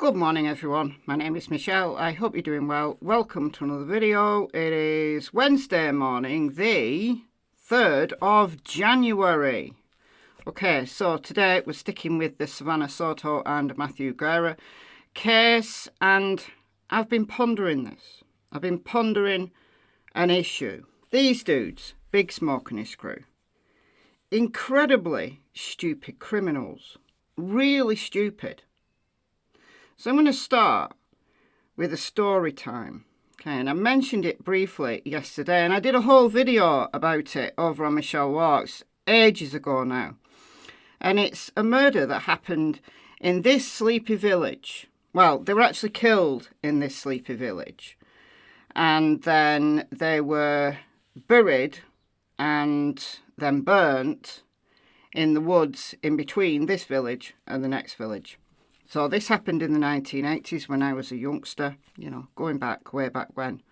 Good morning everyone, my name is Michelle, I hope you're doing well. Welcome to another video. It is Wednesday morning, the 3rd of January. Okay, so today we're sticking with the Savanah Soto and Matthew Guerra case, and I've been pondering this. I've been pondering an issue. These dudes, Big Smoke and his crew, incredibly stupid criminals, really stupid. So I'm going to start with a story time. Okay, and I mentioned it briefly yesterday, and I did a whole video about it over on Michelle Walks ages ago now. And it's a murder that happened in this sleepy village. Well, they were actually killed in this sleepy village. And then they were buried and then burnt in the woods in between this village and the next village. So this happened in the 1980s when I was a youngster, you know, going back, way back when.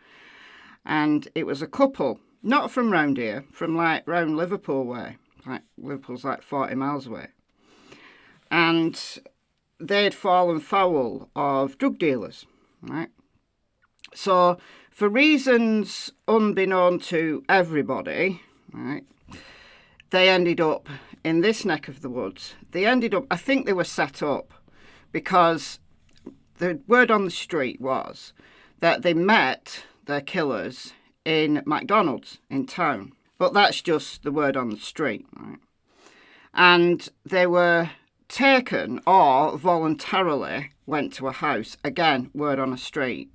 And it was a couple, not from round here, from like round Liverpool way. Like Liverpool's like 40 miles away. And they'd fallen foul of drug dealers, right? So for reasons unbeknown to everybody, right, they ended up in this neck of the woods. They ended up, I think they were set up because the word on the street was that they met their killers in McDonald's in town. But that's just the word on the street, right? And they were taken or voluntarily went to a house, again, word on a street.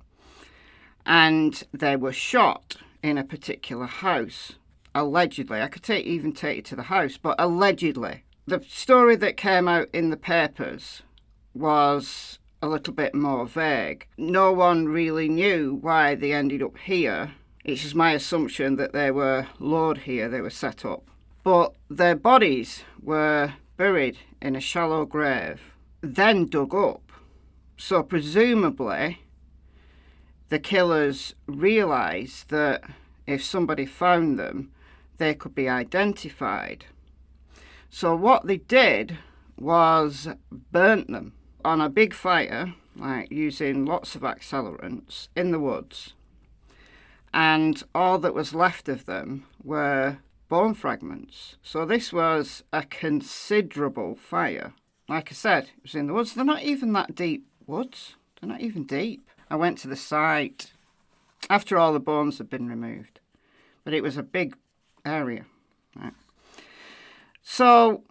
And they were shot in a particular house, allegedly. I could even take you to the house, but allegedly. The story that came out in the papers was a little bit more vague. No one really knew why they ended up here. It's just my assumption that they were lured here, they were set up. But their bodies were buried in a shallow grave, then dug up. So presumably the killers realised that if somebody found them, they could be identified. So what they did was burnt them on a big fire, like using lots of accelerants in the woods. And all that was left of them were bone fragments. So this was a considerable fire. Like I said, it was in the woods. They're not even that deep woods. They're not even deep. I went to the site after all the bones had been removed. But it was a big area. Right? So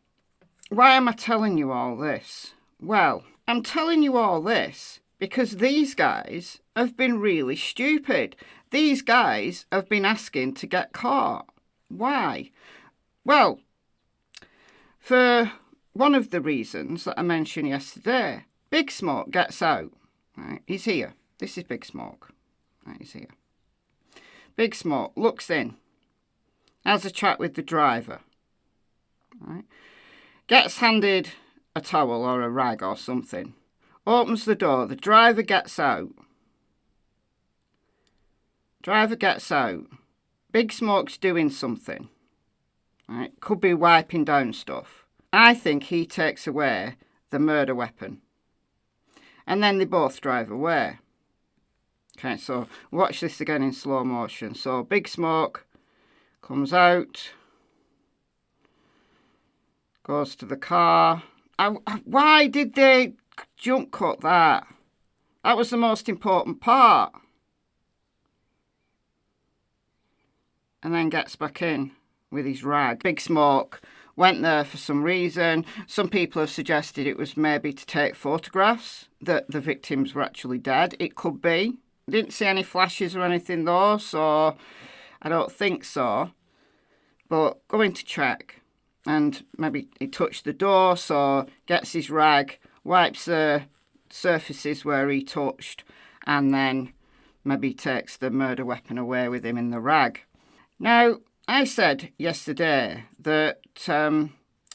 why am I telling you all this? Well, I'm telling you all this because these guys have been really stupid. These guys have been asking to get caught. Why? Well, for one of the reasons that I mentioned yesterday, Big Smoke gets out. Right? He's here. This is Big Smoke. Right, he's here. Big Smoke looks in, has a chat with the driver, right? Gets handed a towel or a rag or something, opens the door, the driver gets out. Big Smoke's doing something, right? Could be wiping down stuff. I think he takes away the murder weapon. And then they both drive away. Okay, so watch this again in slow motion. So Big Smoke comes out, goes to the car. Why did they jump cut that? That was the most important part. And then gets back in with his rag. Big Smoke went there for some reason. Some people have suggested it was maybe to take photographs that the victims were actually dead. It could be. Didn't see any flashes or anything though, so I don't think so. But going to check, and maybe he touched the door, so gets his rag, wipes the surfaces where he touched, and then maybe takes the murder weapon away with him in the rag. Now, I said yesterday that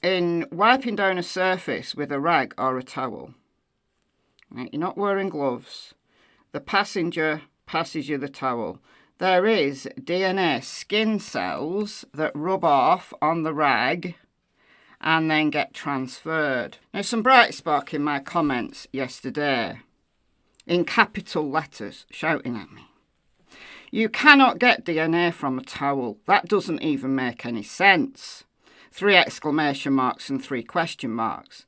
in wiping down a surface with a rag or a towel, right, you're not wearing gloves, the passenger passes you the towel. There is DNA skin cells that rub off on the rag and then get transferred. Now, some bright spark in my comments yesterday in capital letters, shouting at me. You cannot get DNA from a towel. That doesn't even make any sense. 3 exclamation marks and 3 question marks.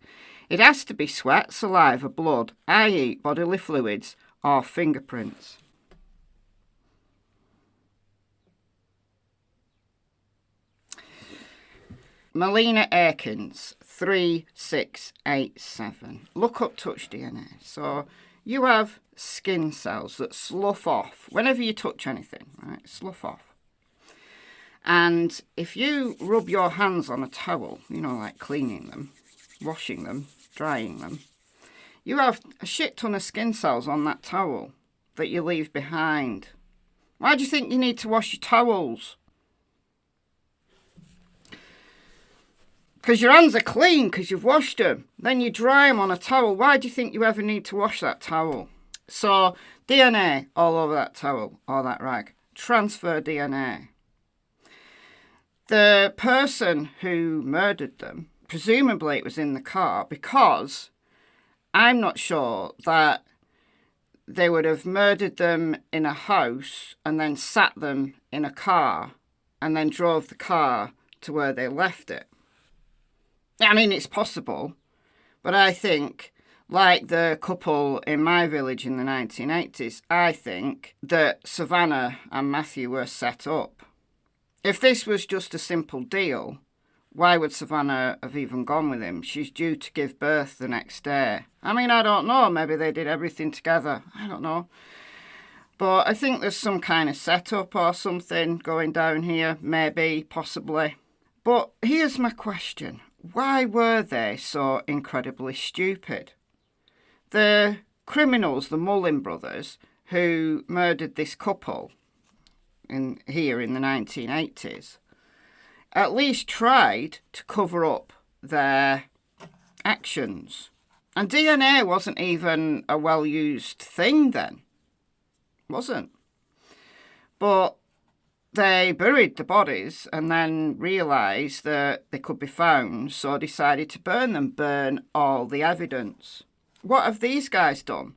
It has to be sweat, saliva, blood, i.e. bodily fluids, or fingerprints. Melina Aikens, 3687. Look up touch DNA. So you have skin cells that slough off whenever you touch anything, right? Slough off. And if you rub your hands on a towel, you know, like cleaning them, washing them, drying them, you have a shit ton of skin cells on that towel that you leave behind. Why do you think you need to wash your towels? Because your hands are clean because you've washed them. Then you dry them on a towel. Why do you think you ever need to wash that towel? So DNA all over that towel or that rag. Transfer DNA. The person who murdered them, presumably it was in the car, because I'm not sure that they would have murdered them in a house and then sat them in a car and then drove the car to where they left it. I mean, it's possible, but I think, like the couple in my village in the 1980s, I think that Savanah and Matthew were set up. If this was just a simple deal, why would Savanah have even gone with him? She's due to give birth the next day. I mean, I don't know. Maybe they did everything together. I don't know. But I think there's some kind of setup or something going down here. Maybe, possibly. But here's my question. Why were they so incredibly stupid? The criminals, the Mullin brothers, who murdered this couple here in the 1980s, at least tried to cover up their actions. And DNA wasn't even a well-used thing then. Wasn't. But they buried the bodies and then realised that they could be found, so decided to burn them, burn all the evidence. What have these guys done?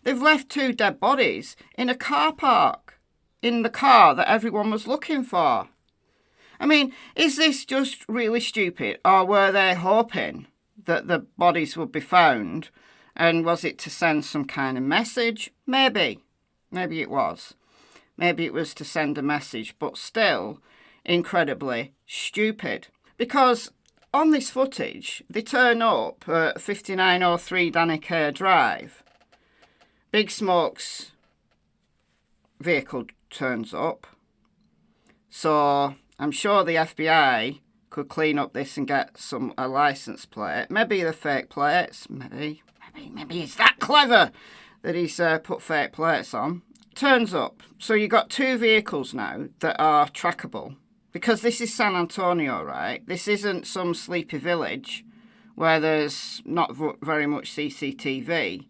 They've left 2 dead bodies in a car park, in the car that everyone was looking for. I mean, is this just really stupid, or were they hoping that the bodies would be found, and was it to send some kind of message? Maybe. Maybe it was. Maybe it was to send a message, but still incredibly stupid. Because on this footage, they turn up at 5903 Danicare Drive. Big Smoke's vehicle turns up. So I'm sure the FBI could clean up this and get a license plate. Maybe they're fake plates. Maybe he's that clever that he's put fake plates on. Turns up. So you've got 2 vehicles now that are trackable. Because this is San Antonio, right? This isn't some sleepy village where there's not very much CCTV.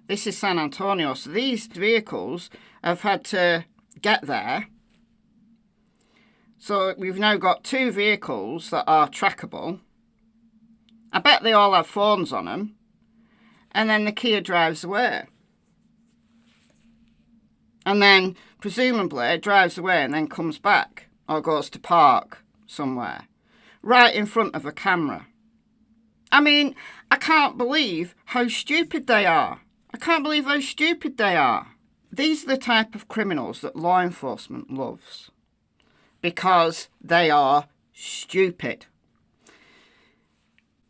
This is San Antonio. So these vehicles have had to get there. So we've now got 2 vehicles that are trackable. I bet they all have phones on them. And then the Kia drives away. And then, presumably, it drives away and then comes back or goes to park somewhere, right in front of a camera. I mean, I can't believe how stupid they are. I can't believe how stupid they are. These are the type of criminals that law enforcement loves because they are stupid.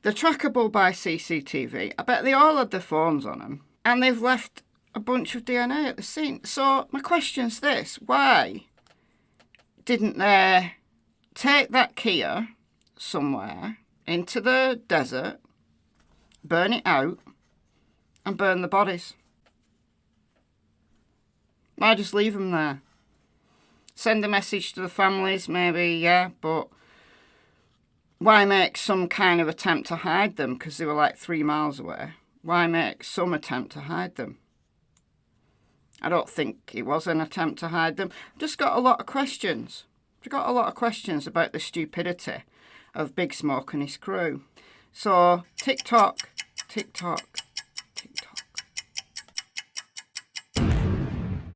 They're trackable by CCTV. I bet they all had their phones on them and they've left a bunch of DNA at the scene. So my question's this: why didn't they take that Kia somewhere into the desert, burn it out, and burn the bodies? Why just leave them there? Send a message to the families, maybe, yeah, but why make some kind of attempt to hide them? Because they were like 3 miles away. Why make some attempt to hide them? I don't think it was an attempt to hide them. I've just got a lot of questions. I've got a lot of questions about the stupidity of Big Smoke and his crew. So, tick-tock, tick-tock,